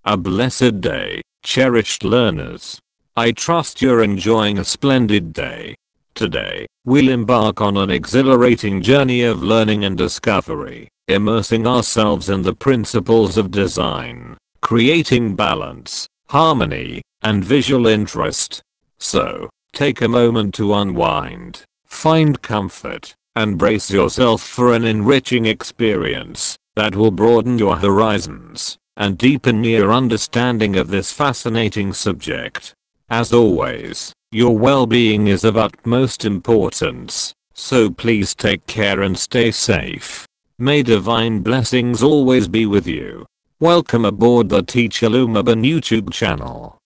A blessed day, cherished learners. I trust you're enjoying a splendid day. Today, we'll embark on an exhilarating journey of learning and discovery, immersing ourselves in the principles of design, creating balance, harmony, and visual interest. So, take a moment to unwind, find comfort, and brace yourself for an enriching experience that will broaden your horizons and deepen your understanding of this fascinating subject. As always, your well-being is of utmost importance, so please take care and stay safe. May divine blessings always be with you. Welcome aboard the Teacher Lumabon YouTube channel.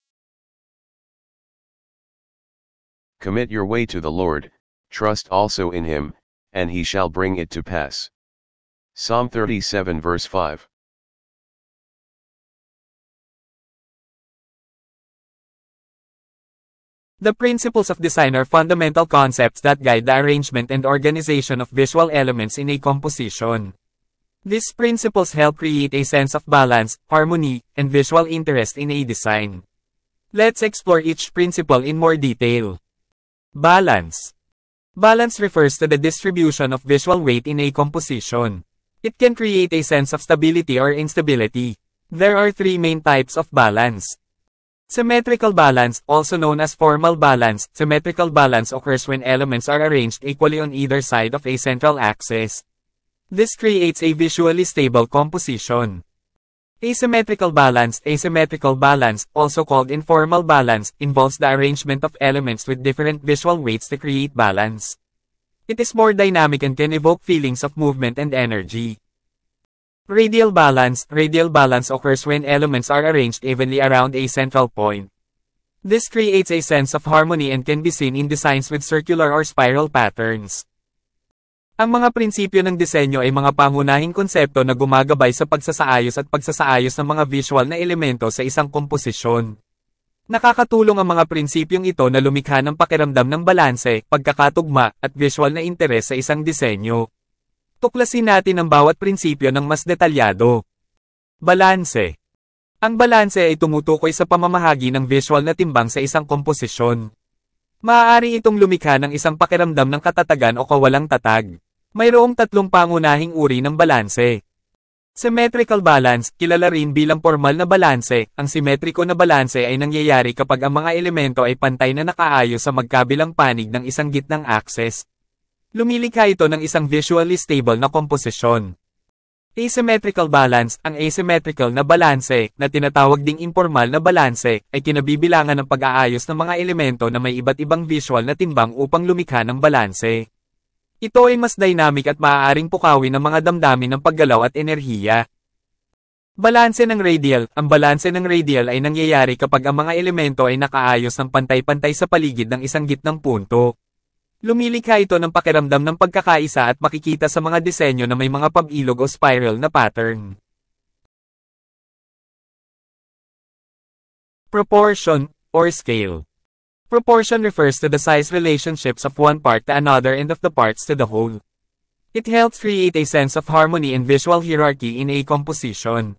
Commit your way to the Lord, trust also in him, and he shall bring it to pass. Psalm 37 verse 5. The principles of design are fundamental concepts that guide the arrangement and organization of visual elements in a composition. These principles help create a sense of balance, harmony, and visual interest in a design. Let's explore each principle in more detail. Balance. Balance refers to the distribution of visual weight in a composition. It can create a sense of stability or instability. There are three main types of balance. Symmetrical balance, also known as formal balance. Symmetrical balance occurs when elements are arranged equally on either side of a central axis. This creates a visually stable composition. Asymmetrical balance. Asymmetrical balance, also called informal balance, involves the arrangement of elements with different visual weights to create balance. It is more dynamic and can evoke feelings of movement and energy. Radial balance. Radial balance occurs when elements are arranged evenly around a central point. This creates a sense of harmony and can be seen in designs with circular or spiral patterns. Ang mga prinsipyo ng disenyo ay mga pangunahing konsepto na gumagabay sa pagsasaayos at pagsasaayos ng mga visual na elemento sa isang komposisyon. Nakakatulong ang mga prinsipyong ito na lumikha ng pakiramdam ng balanse, pagkakatugma, at visual na interes sa isang disenyo. Tuklasin natin ang bawat prinsipyo ng mas detalyado. Balanse. Ang balanse ay tumutukoy sa pamamahagi ng visual na timbang sa isang komposisyon. Maaari itong lumikha ng isang pakiramdam ng katatagan o kawalang tatag. Mayroong tatlong pangunahing uri ng balanse. Symmetrical balance, kilala rin bilang formal na balanse. Ang simetriko na balanse ay nangyayari kapag ang mga elemento ay pantay na nakaayos sa magkabilang panig ng isang gitnang axis. Lumilikha ito ng isang visually stable na komposisyon. Asymmetrical balance. Ang asymmetrical na balanse, na tinatawag ding informal na balanse, ay kinabibilangan ng pag-aayos ng mga elemento na may iba't ibang visual na timbang upang lumikha ng balanse. Ito ay mas dynamic at maaaring pukawin ng mga damdamin ng paggalaw at enerhiya. Balanse ng radial. Ang balanse ng radial ay nangyayari kapag ang mga elemento ay nakaayos ng pantay-pantay sa paligid ng isang gitnang punto. Lumilikha ito ng pakiramdam ng pagkakaisa at makikita sa mga disenyo na may mga pabilog o spiral na pattern. Proportion, or scale. Proportion refers to the size relationships of one part to another and of the parts to the whole. It helps create a sense of harmony and visual hierarchy in a composition.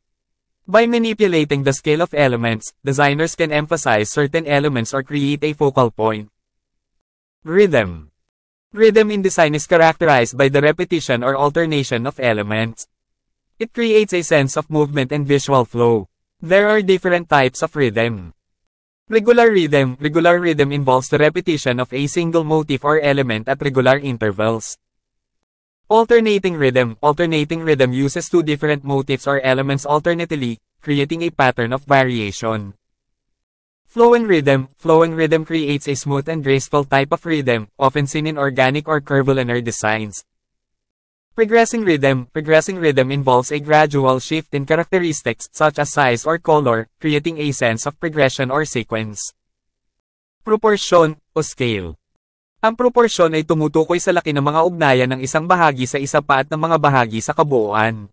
By manipulating the scale of elements, designers can emphasize certain elements or create a focal point. Rhythm. Rhythm in design is characterized by the repetition or alternation of elements. It creates a sense of movement and visual flow. There are different types of rhythm. Regular rhythm. Regular rhythm involves the repetition of a single motif or element at regular intervals. Alternating rhythm. Alternating rhythm uses two different motifs or elements alternately, creating a pattern of variation. Flowing rhythm. Flowing rhythm creates a smooth and graceful type of rhythm, often seen in organic or curvilinear designs. Progressing rhythm. Progressing rhythm involves a gradual shift in characteristics such as size or color, creating a sense of progression or sequence. Proportion, o scale. Ang proporsyon ay tumutukoy sa laki ng mga ugnayan ng isang bahagi sa isa pa at ng mga bahagi sa kabuuan.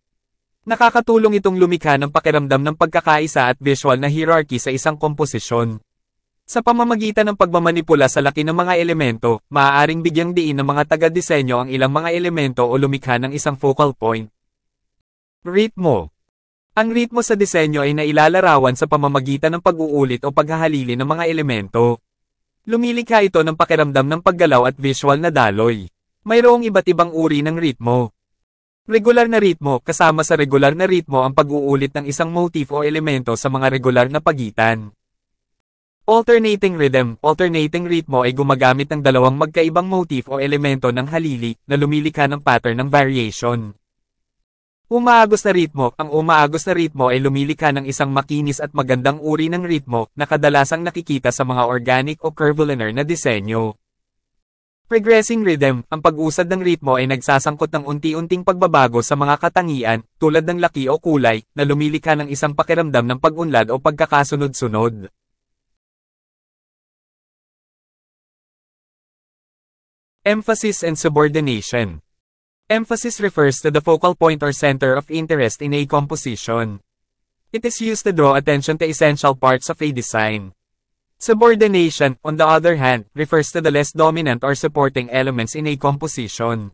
Nakakatulong itong lumikha ng pakiramdam ng pagkakaisa at visual na hierarchy sa isang komposisyon. Sa pamamagitan ng pagmamanipula sa laki ng mga elemento, maaaring bigyang diin ng mga taga-disenyo ang ilang mga elemento o lumikha ng isang focal point. Ritmo. Ang ritmo sa disenyo ay nailalarawan sa pamamagitan ng pag-uulit o paghahalili ng mga elemento. Lumilikha ito ng pakiramdam ng paggalaw at visual na daloy. Mayroong iba't ibang uri ng ritmo. Regular na ritmo, kasama sa regular na ritmo ang pag-uulit ng isang motif o elemento sa mga regular na pagitan. Alternating rhythm, alternating ritmo ay gumagamit ng dalawang magkaibang motif o elemento ng halili na lumilikha ng pattern ng variation. Umaagos na ritmo, ang umaagos na ritmo ay lumilikha ng isang makinis at magandang uri ng ritmo na kadalasang nakikita sa mga organic o curvilinear na disenyo. Progressing rhythm, ang pag-usad ng ritmo ay nagsasangkot ng unti-unting pagbabago sa mga katangian, tulad ng laki o kulay, na lumilikha ng isang pakiramdam ng pag-unlad o pagkakasunod-sunod. Emphasis and subordination. Emphasis refers to the focal point or center of interest in a composition. It is used to draw attention to essential parts of a design. Subordination, on the other hand, refers to the less dominant or supporting elements in a composition.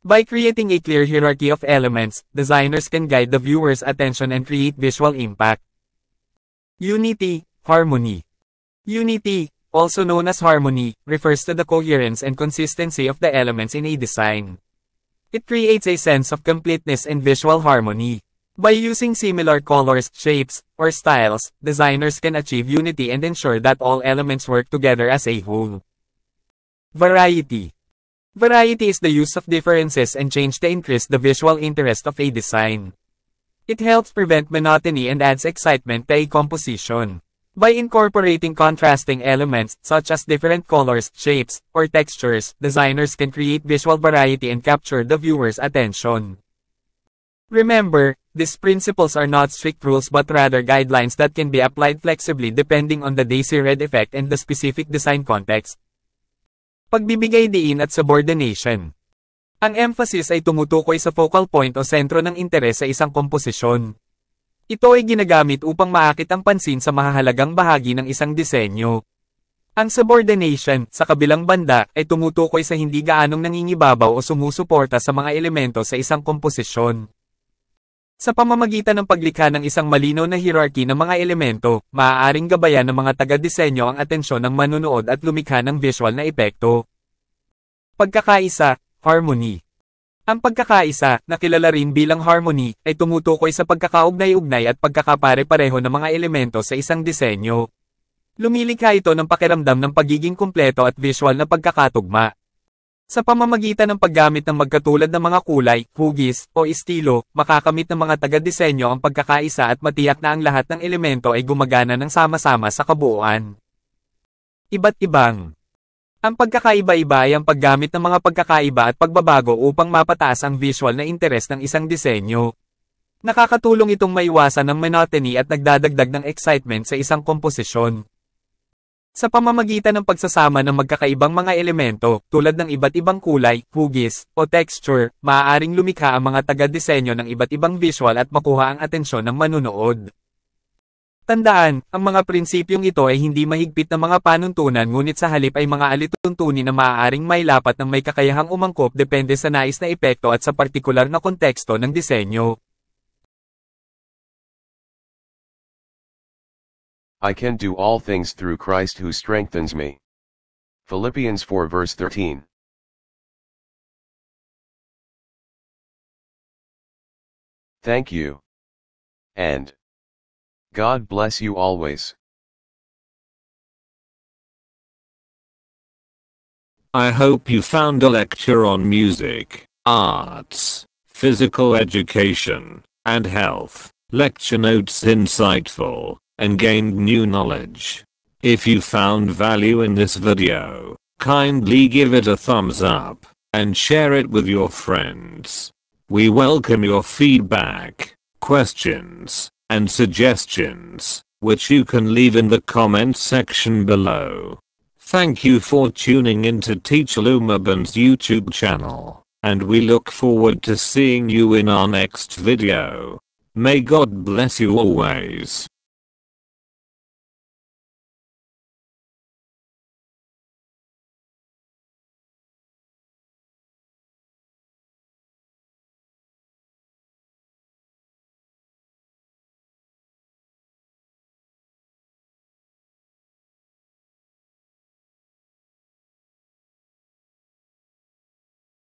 By creating a clear hierarchy of elements, designers can guide the viewer's attention and create visual impact. Unity, harmony. Unity, also known as harmony, refers to the coherence and consistency of the elements in a design. It creates a sense of completeness and visual harmony. By using similar colors, shapes, or styles, designers can achieve unity and ensure that all elements work together as a whole. Variety. Variety is the use of differences and change to increase the visual interest of a design. It helps prevent monotony and adds excitement to a composition. By incorporating contrasting elements, such as different colors, shapes, or textures, designers can create visual variety and capture the viewer's attention. Remember, these principles are not strict rules but rather guidelines that can be applied flexibly depending on the Daisy-Red effect and the specific design context. Pagbibigay diin at subordination. Ang emphasis ay tumutukoy sa focal point o sentro ng interes sa isang komposisyon. Ito ay ginagamit upang maakit ang pansin sa mahahalagang bahagi ng isang disenyo. Ang subordination, sa kabilang banda, ay tumutukoy sa hindi gaanong nangingibabaw o sumusuporta sa mga elemento sa isang komposisyon. Sa pamamagitan ng paglikha ng isang malinaw na hierarchy ng mga elemento, maaaring gabayan ng mga taga-disenyo ang atensyon ng manunood at lumikha ng visual na epekto. Pagkakaisa, harmony. Ang pagkakaisa, na kilala rin bilang harmony, ay tumutukoy sa pagkakaugnay-ugnay at pagkakapare-pareho ng mga elemento sa isang disenyo. Lumilikha ito ng pakiramdam ng pagiging kumpleto at visual na pagkakatugma. Sa pamamagitan ng paggamit ng magkatulad na mga kulay, hugis, o estilo, makakamit ng mga taga-disenyo ang pagkakaisa at matiyak na ang lahat ng elemento ay gumagana ng sama-sama sa kabuuan. Iba't ibang. Ang pagkakaiba-iba ay ang paggamit ng mga pagkakaiba at pagbabago upang mapataas ang visual na interes ng isang disenyo. Nakakatulong itong maiwasan ng monotony at nagdadagdag ng excitement sa isang komposisyon. Sa pamamagitan ng pagsasama ng magkakaibang mga elemento, tulad ng iba't ibang kulay, hugis, o texture, maaaring lumikha ang mga taga-disenyo ng iba't ibang visual at makuha ang atensyon ng manunood. Tandaan, ang mga prinsipyong ito ay hindi mahigpit na mga panuntunan ngunit sa halip ay mga alituntunin na maaaring mailapat ng may kakayahang umangkop depende sa nais na epekto at sa partikular na konteksto ng disenyo. I can do all things through Christ who strengthens me. Philippians 4 verse 13. Thank you. And God bless you always. I hope you found a lecture on music, arts, physical education, and health, lecture notes insightful, and gained new knowledge. If you found value in this video, kindly give it a thumbs up, and share it with your friends. We welcome your feedback, questions, and suggestions, which you can leave in the comments section below. Thank you for tuning into Teacher Lumaband's YouTube channel, and we look forward to seeing you in our next video. May God bless you always.